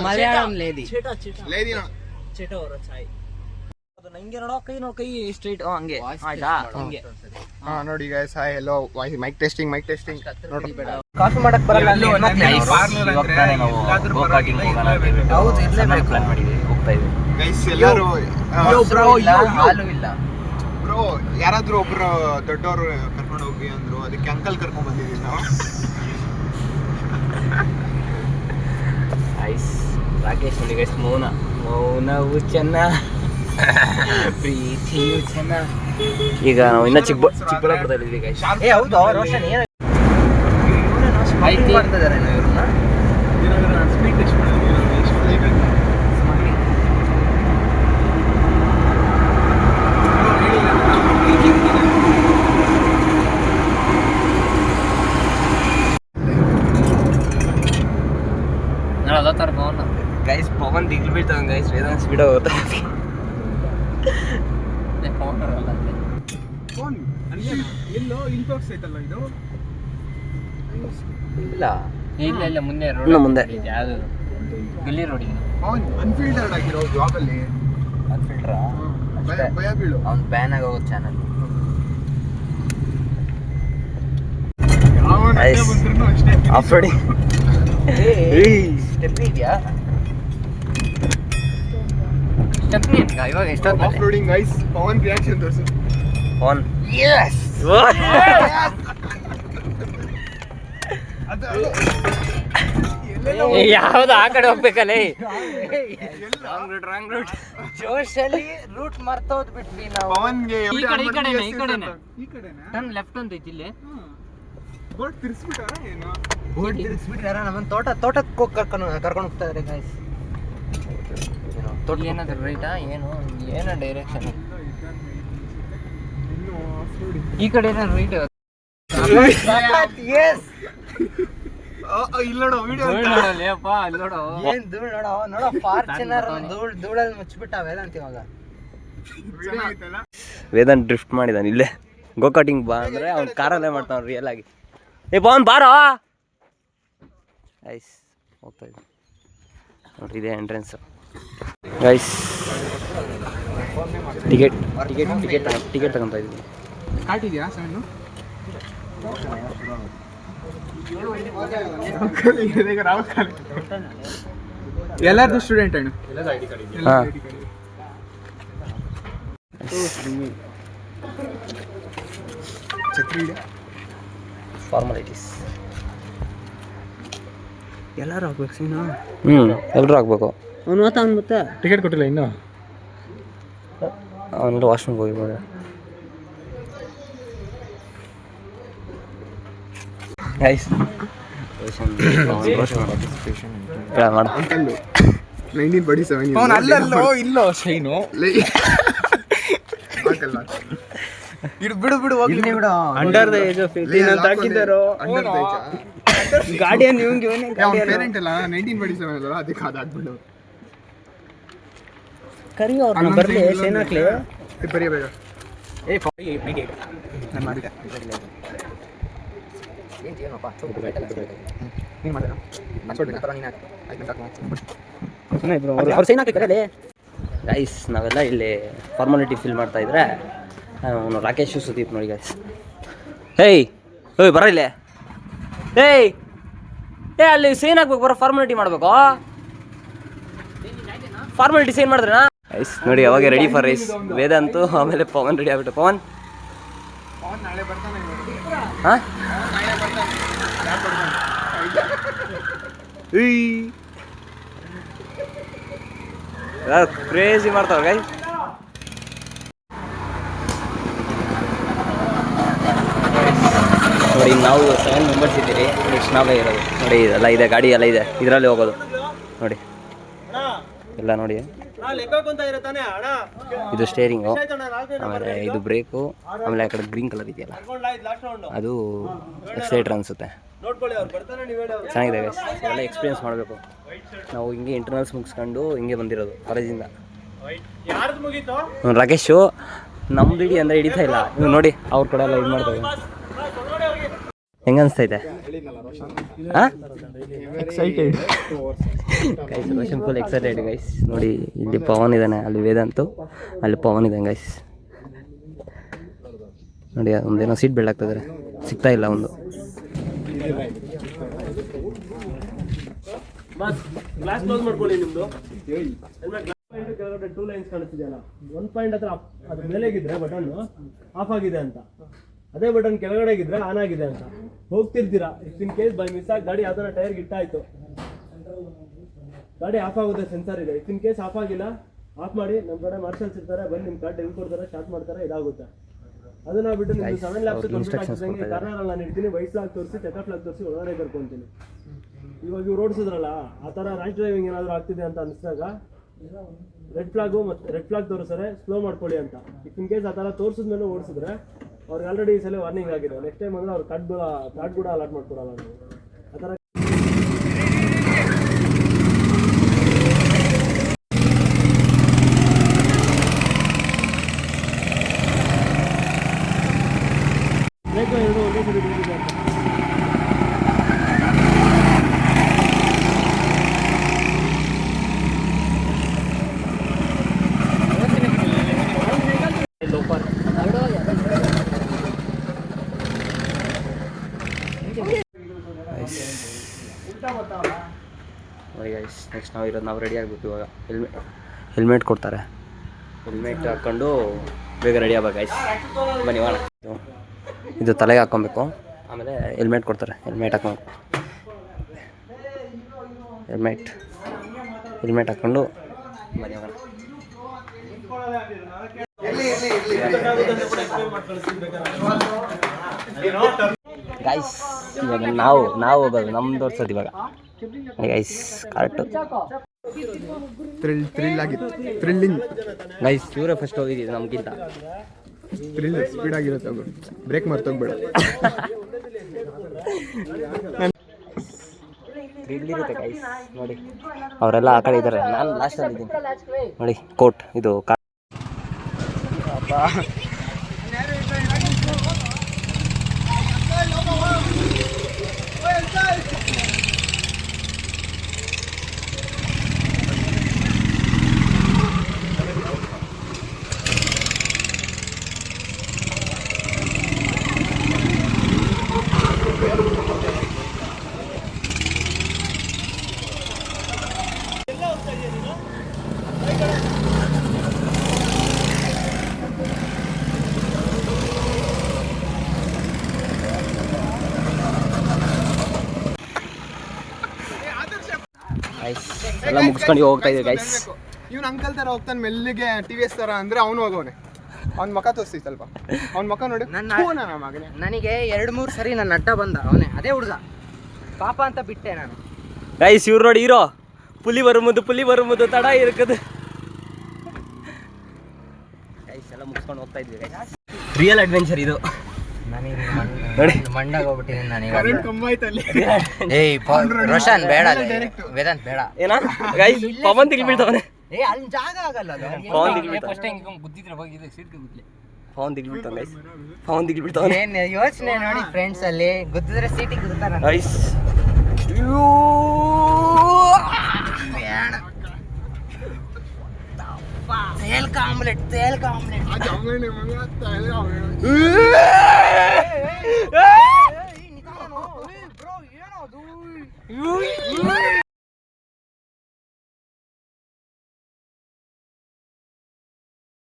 మలయాళం లేది ನಂಗೆ ನೋಡೋ ಕೈ ಸ್ಟ್ರೈಟ್ ಹಂಗೆ ಆಯ್ತಾ ಹಂಗೆ ನೋಡಿ guys hi hello mike testing coffee ಮಾಡಕ್ ಬರಲ್ಲ ಹೌದು ಇರ್ಲೇಬೇಕು ಪ್ಲಾನ್ ಮಾಡಿದ್ವಿ ಹೋಗ್ತಾ ಇದ್ವಿ ಗೈಸ್ ಎಲ್ಲರೂ ಹಾಲು ಇಲ್ಲ ಬ್ರೋ ಯಾರಾದ್ರೂ ಒಬ್ರು ದೊಡ್ಡವರು ಕರ್ಕೊಂಡು ಹೋಗಿ ಅಂದ್ರು ಅದಕ್ಕೆ ಅಂಕಲ್ ಕರ್ಕೊಂಡ್ ಬಂದಿದ್ದೀವಿ ನಾವು ಐಸ್ ರಾಕೇಶ್ ನೋಡಿ ಗೈಸ್ ಮೌನವು ಚೆನ್ನ ಪ್ರೀತಿಯು ಚೆನ್ನ ಈಗ ನಾವು ಇನ್ನ ಚಿಕ್ಕಬಳ್ಳಾಪುರದಲ್ಲಿ ಇದ್ದೀವಿ ಗೈಸ್ ಏ ಹೌದು ಅವ್ರ ರೋಷನ್ ಏನು ಮಾಡ್ತಾ ಇದ್ದಾರೆ ಇವ್ರನ್ನ ಸ್ಪೀಡ್ ಟೆಸ್ಟ್ ಗೈಸ್ ಪವನ್ ದಿಗ್ಲು ಬೀಳ್ತಾವ ಗೈಸ್ ವೇದಾಂತ ಸ್ಪೀಡ್ ಹೋಗ್ತಾ ಎಲ್ಲೋ ಇಂಟೋಕ್ಸ್ ಐತಲ್ಲ ಇದು ಇಲ್ಲ ಮುಂದೆ ರೋಡ್ ಮುಂದೆ ಯಾವುದು ಗಲ್ಲಿ ರೋಡ್ ಅನ್ಫಿಲ್ಟರ್ಡ್ ಆಗಿರೋ ಜಾಬ್ ಅಲ್ಲಿ ಅನ್ಫಿಲ್ಟರ್ ಭಯ ಬೀಳು ಅವ್ನು ಬ್ಯಾನ್ ಆಗೋದು ಚಾನಲ್ ಆಫ್ ರೋಡಿಂಗ್ ಸ್ಟೆಪ್ನಿ ಇದೆಯಾ ಸ್ಟೆಪ್ನಿ ಇವಾಗ ಎಷ್ಟು off roading guys Pavan reaction ತೋರಿಸು ಆನ್ ಯೆಸ್ ಯಾವ್ದು ಆ ಕಡೆ ಹೋಗ್ಬೇಕಲ್ಲೇ ರಾಂಗ್ ರೂಟ್ ಜೋಶಲ್ಲಿ ರೂಟ್ ಮರ್ತೋದ್ ಬಿಟ್ವಿ ನಾವು ಪವನ್ಗೆ ಈ ಕಡೆನೆ ಟರ್ನ್ ಲೆಫ್ಟ್ ಅಂತ ಐತಿ ಇಲ್ಲಿ ಬೋರ್ಡ್ ತಿರ್ಸ್ಬಿಟ್ಟಾರ ಏನು ಬೋರ್ಡ್ ತಿರ್ಸ್ಬಿಟ್ಟಾರ ನಮ್ಮನ್ನ ತೋಟಕ್ಕೆ ಕರ್ಕೊಂಡು ಹೋಗ್ತಾ ಇದ್ದಾರೆ ಗೈಸ್ ತೋಟ ಏನಾದ್ರು ರೈಟಾ ಏನೋ ಡೈರೆಕ್ಷನ್ ಈ ಕಡೆ ಏನಾದ್ರು ರೈಟ್ ಎಸ್ ಇಲ್ಲ ನೋಡೋ ವಿಡಿಯೋ ನೋಡಲೇಪ್ಪ ಅಲ್ಲಿ ನೋಡೋ ಏನ್ ಧೂಳ್ ನೋಡೋ ಫಾರ್ಚುನರ್ ಧೂಳಲ್ಲಿ ಮುಚ್ಚಿಬಿಟ್ಟಾವೆಲ್ಲ ಅಂತ ಇವಾಗ ವೇದಾಂತ್ ಡ್ರಿಫ್ಟ್ ಮಾಡಿದಾನೆ ಇಲ್ಲೇ ಗೋಕಾಟಿಂಗ್ ಬಾ ಅಂದ್ರೆ ಅವ್ನು ಕಾರಲ್ಲೇ ಮಾಡ್ತಾವ ರಿಯಲ್ ಆಗಿ ಏ ಪವನ್ ಬಾರೋ ಗೈಸ್ ಹೋಗ್ತಾ ಇದ್ದೆ ನೋಡ್ರಿ ಇದೇ ಎಂಟ್ರೆನ್ಸ್ ಗೈಸ್ ಟಿಕೆಟ್ ತಗೊಂತ ಇದ್ದೀನಿ ಕಾಟಿದ್ಯಾ ಸಣ್ಣ ಎಲ್ಲಾರ್ದು ಸ್ಟೂಡೆಂಟ್ ಅಣ್ಣ ಫಾರ್ಮಾಲಿಟೀಸ್ ಎಲ್ಲರೂ ಆಗ್ಬೇಕು ಸೀನಾ ಎಲ್ಲರೂ ಆಗ್ಬೇಕು ಅವ್ನು ಮತ್ತೆ ಟಿಕೆಟ್ ಕೊಟ್ಟಿಲ್ಲ ಇನ್ನು ಅವನೆಲ್ಲ ವಾಶ್ರೂಮ್ಗೆ ಹೋಗಿ ಗೈಸ್ ಇಲ್ಲೋ ಶೈನು ಬಿಡು ಅಂಡರ್ ದ ಏಜ್ ಆಫ್ 18 ಅಂತ ಹಾಕಿದ್ದಾರೋ ಗಾಡಿಯನ್ನು ಇವನಿಗೆ ಪೇರೆಂಟ್ ಅಲ್ಲ 1947 ಅಲ್ಲ ಅದಕ್ಕೆ ಅದಾಗ್ಬಿಡು ಕರಿ ಅವ್ರನ್ನ ಬರಲಿ ಶೈನ್ ಹಾಕ್ಲಿ ಬರೀಬೇಕ ನಾನು ಮಾಡಿದೆ ಗೈಸ್ ನಾವೆಲ್ಲ ಇಲ್ಲಿ ಫಾರ್ಮಾಲಿಟಿ ಫಿಲ್ ಮಾಡ್ತಾ ಇದ್ರೆ ಅವನು ರಾಕೇಶ್ ಸುದೀಪ್ ನೋಡಿ ಗೈಸ್ ಏಯ್ ಬರ ಇಲ್ಲೇ ಅಲ್ಲಿ ಸೈನ್ ಹಾಕ್ಬೇಕು ಬರೋ ಫಾರ್ಮಾಲಿಟಿ ಮಾಡಬೇಕು ಫಾರ್ಮಾಲಿಟಿ ಸೈನ್ ಮಾಡಿದ್ರಾ ಗೈಸ್ ನೋಡಿ ಅವಾಗ ರೆಡಿ ಫಾರ್ ರೈಸ್ ವೇದಾಂತು ಆಮೇಲೆ ಪವನ್ ರೆಡಿ ಆಗ್ಬಿಟ್ಟು ಪವನ್ ನಾಳೆ ಬರ್ತಾನೆ ಹಾಂ ಕ್ರೇಜಿ ಮಾಡ್ತಾವ ಗೈ ನೋಡಿ ನಾವು 7 ಮೆಂಬರ್ಸ್ ಇದ್ದೀರಿ ನೆಕ್ಸ್ಟ್ ನಾವೇ ಇರೋದು ನೋಡಿ ಇದೆಲ್ಲ ಇದೆ ಗಾಡಿ ಎಲ್ಲ ಇದೆ ಇದರಲ್ಲಿ ಹೋಗೋದು ನೋಡಿ ಎಲ್ಲ ನೋಡಿ ಇದು ಸ್ಟೇರಿಂಗು ಆಮೇಲೆ ಇದು ಬ್ರೇಕು ಆಮೇಲೆ ಆ ಕಡೆ ಗ್ರೀನ್ ಕಲರ್ ಇದೆಯಲ್ಲ ಅದು ಎಕ್ಸೈಟರ್ ಅನಿಸುತ್ತೆ ಚೆನ್ನಾಗಿದೆ ಗೈಸ್ ಎಲ್ಲ ಎಕ್ಸ್ಪೀರಿಯನ್ಸ್ ಮಾಡಬೇಕು ನಾವು ಹಿಂಗೆ ಇಂಟರ್ನಲ್ಸ್ ಮುಗಿಸ್ಕೊಂಡು ಹಿಂಗೆ ಬಂದಿರೋದು ಕಾಲೇಜಿಂದ ರಾಕೇಶು ನಮ್ದು ಹಿಡಿ ಅಂದರೆ ಹಿಡಿತಾ ಇಲ್ಲ ನೀವು ನೋಡಿ ಅವ್ರ ಕಡೆ ಎಲ್ಲ ಇದು ಮಾಡ್ತಾರೆ ಹೆಂಗೆ ಅನಿಸ್ತೈತೆ ಹಾಂ excited. Guys Roshan full excited guys. ನೋಡಿ ಇಲ್ಲಿ ಪವನ್ ಇದ್ದಾನೆ, ಅಲ್ಲಿ ವೇದಾಂತು, ಅಲ್ಲಿ ಪವನ್ ಇದ್ದಾನೆ ಗೈಸ್. ನೋಡಿ ಒಂದೇನೋ ಸೀಟ್ ಬೆಲ್ಟ್ ಆಗ್ತಿದ್ದಾರೆ, ಸಿಗ್ತಾ ಇಲ್ಲ ಒಂದು. ಗ್ಲಾಸ್ ಕ್ಲೋಸ್ ಮಾಡ್ಕೊಳ್ಳಿ ನಿಮ್ದು. ಕೆಳಗಡೆ 2 ಲೈನ್ಸ್ ಕಾಣಿಸ್ತಿದೆಯಲ್ಲ, 1 ಪಾಯಿಂಟ್ ಹತ್ರ ಅದ್ರ ಮೇಲೆಗಿದ್ರೆ ಬಟನ್ ಆಫ್ ಆಗಿದೆ ಅಂತ, ಅದೇ ಬಟನ್ ಕೆಳಗಡೆ ಇದ್ರೆ ಆನ್ ಆಗಿದೆ ಅಂತ. ಹೋಗ್ತಿರ್ತೀರಾ, ಇನ್ ಕೇಸ್ ಬೈ ಮಿಸ್ ಆಗಿ ಗಾಡಿ ಯಾವ್ದಾರ ಟೈರ್ಗೆ ಇಟ್ಟಾಯ್ತು, ಗಾಡಿ ಆಫ್ ಆಗುತ್ತೆ, ಸೆನ್ಸರ್ ಇದೆ. ಇನ್ ಕೇಸ್ ಆಫ್ ಆಗಿಲ್ಲ, ಆಫ್ ಮಾಡಿ. ನಮ್ಮ ಕಡೆ ಮಾರ್ಷಲ್ಸ್ ಇರ್ತಾರೆ, ಬಂದು ನಿಮ್ಮ ಕಾರ್ಡ್ ಹೆಂಗ್ ಕೊಡ್ತಾರೆ, ಸ್ಟಾರ್ಟ್ ಮಾಡ್ತಾರೆ, ಇದಾಗುತ್ತೆ. ಅದನ್ನ ಬಿಟ್ಟು ನಿಮ್ಗೆ 7 ಲ್ಯಾಬ್ಸ್ ಕಂಪ್ಲೀಟ್ ಆಗ್ತಿದ್ದಂಗೆ ಕಾರ್ನರ್ ನಾನು ಇಡ್ತೀನಿ, ವೈಸ್ ಲಾಕ್ ತೋರಿಸಿ, ಚೆಕಪ್ ಲಾಕ್ ತೋರಿಸಿ ಒಳಗಡೆ ಕರ್ಕೊಂತೀನಿ. ಇವಾಗ ಇವ್ರು ಓಡಿಸಿದ್ರಲ್ಲ, ಆ ಥರ ರ್ಯಾಶ್ ಡ್ರೈವಿಂಗ್ ಏನಾದರೂ ಆಗ್ತಿದೆ ಅಂತ ಅನಿಸಿದಾಗ ರೆಡ್ ಫ್ಲಾಗ್ ತೋರಿಸ್ತಾರೆ, ಸ್ಲೋ ಮಾಡ್ಕೊಳ್ಳಿ ಅಂತ. ಇನ್ ಕೇಸ್ ಆ ಥರ ತೋರಿಸಿದ್ಮೇಲೆ ಓಡಿಸಿದ್ರೆ ಅವ್ರಿಗೆ ಆಲ್ರೆಡಿ ಈ ಸಲ ವಾರ್ನಿಂಗ್ ಆಗಿದೆ. ನೆಕ್ಸ್ಟ್ ಟೈಮ್ ಅಂದರೆ ಅವ್ರು ಕಾರ್ಡ್ ಕೂಡ ಅಲಾಟ್ ಮಾಡ್ಕೊಡಲ್ಲ ನಾವು ಆ ಥರ. ಬ್ರೇಕ್ ಎರಡು ಒಂದೇ ಸರಿ ಬಿಟ್ಟಿದೆ ಅಂತ. ನೋಡಿ ಗೈಸ್, ನೆಕ್ಸ್ಟ್ ನಾವು ರೆಡಿ ಆಗಬೇಕು ಇವಾಗ. ಹೆಲ್ಮೆಟ್ ಕೊಡ್ತಾರೆ, ಹೆಲ್ಮೆಟ್ ಹಾಕ್ಕೊಂಡು ಬೇಗ ರೆಡಿ ಆಗ್ಬೇಕು ಗೈಸ್. ಬನ್ನಿ ಮಾಡೋಣ. ಇದು ತಲೆಗೆ ಹಾಕ್ಕೊಬೇಕು, ಆಮೇಲೆ ಹೆಲ್ಮೆಟ್ ಕೊಡ್ತಾರೆ, ಹೆಲ್ಮೆಟ್ ಹಾಕ್ಬೇಕು. ಹೆಲ್ಮೆಟ್ ಹಾಕ್ಕೊಂಡು ಬನ್ನಿ ಹೋಗೋಣ. ಗೈಸ್ ಇವಾಗ ನಾವು ಹೋಗೋದು ನಮ್ದು ತೋರ್ಸೋದು ಇವಾಗ ಗೈಸ್. Correct thrilling guys. ಇವರೇ ಫಸ್ಟ್ ಹೋಗಿದ್ದೀವಿ ನಮಗಿಂತ. ಸ್ಪೀಡ್ ಆಗಿರುತ್ತೆ, ಬ್ರೇಕ್ ಮರ್ತೋಗ್ಬೇಡ. ಇರುತ್ತೆ ಗೈಸ್. ನೋಡಿ ಅವರೆಲ್ಲ ಆ ಕಡೆ ಇದ್ದಾರೆ, ನಾನು ಲಾಸ್ಟಲ್ಲಿ ಇದ್ದೀನಿ. ನೋಡಿ ಕೋಟ್ ಇದು ಎಲ್ಲ ಮುಗಿಸ್ಕೊಂಡು ಹೋಗ್ತಾ ಇದ್ದೀವಿ ಗೈಸ್. ಇವ್ನು ಅಂಕಲ್ ಥರ ಹೋಗ್ತಾನೆ ಮೆಲ್ಲಿಗೆ, TVS ಥರ ಅಂದರೆ ಅವನು ಹೋಗೋನೆ. ಅವ್ನ ಮುಖ ತೋರಿಸ್ತಿ ಸ್ವಲ್ಪ, ಅವ್ನ ಮುಖ ನೋಡಿ. ನನ್ನ ಮಗನೇ, ನನಗೆ 2-3 ಸರಿ ನನ್ನ ಅಡ್ಡ ಬಂದ ಅವನೇ, ಅದೇ ಹುಡುಗ ಪಾಪ ಅಂತ ಬಿಟ್ಟೆ ನಾನು. ಗೈಸ್ ಇವ್ರು ನೋಡಿ ಹೀರೋ, ಪುಲಿ ಬರುವುದು ತಡ ಇರುತ್ತದೆ ಗೈಸ್. ಎಲ್ಲ ಮುಗಿಸ್ಕೊಂಡು ಹೋಗ್ತಾ ಇದ್ವಿ ಗೈಸ್. ರಿಯಲ್ ಅಡ್ವೆಂಚರ್ ಇದು. ನನಗೆ ಮಂಡಾಗ ಹೋಗ್ಬಿಟ್ಟಿದ್ದೀನಿ ನನಗೆ. ಕಂಬಾಯ್ತಲ್ಲಿ. ಏಯ್ ರೋಷನ್ ಬೇಡ, ವೇದಾಂತ್ ಬೇಡ. ಏನ ಗೈಸ್, ಪವನ್ ತಿಳಿ ಬೀಳ್ತಾವನೆ. ಏ ಅಲ್ಲಿ ಜಾಗ ಆಗಲ್ಲ ಅದು. ಪವನ್ ತಿಳಿ ಬೀಳ್ತಾವ, ಫಸ್ಟ್ ಹಿಂಗೆ ಗುದ್ದಿದ್ರೆ ಹೋಗಿದ್ದೆ ಸೀಟ್ಗೆ ಗುದ್ಲಿ. ಪವನ್ ತಿಳಿ ಬೀಳ್ತಾವ ಗೈಸ್, ಪವನ್ ತಿಳಿ ಬೀಳ್ತಾವನೆ. ಏನು ಯೋಚನೆ ನೋಡಿ ಫ್ರೆಂಡ್ಸ್, ಅಲ್ಲಿ ಗುದ್ದಿದ್ರೆ ಸೀಟಿಗೆ ಗುದ್ದುತ್ತಾರೆ ಗೈಸ್. ತೇಲ್ಕ ಆಮ್ಲೆಟ್. ಬ್ರೋ ಏನದು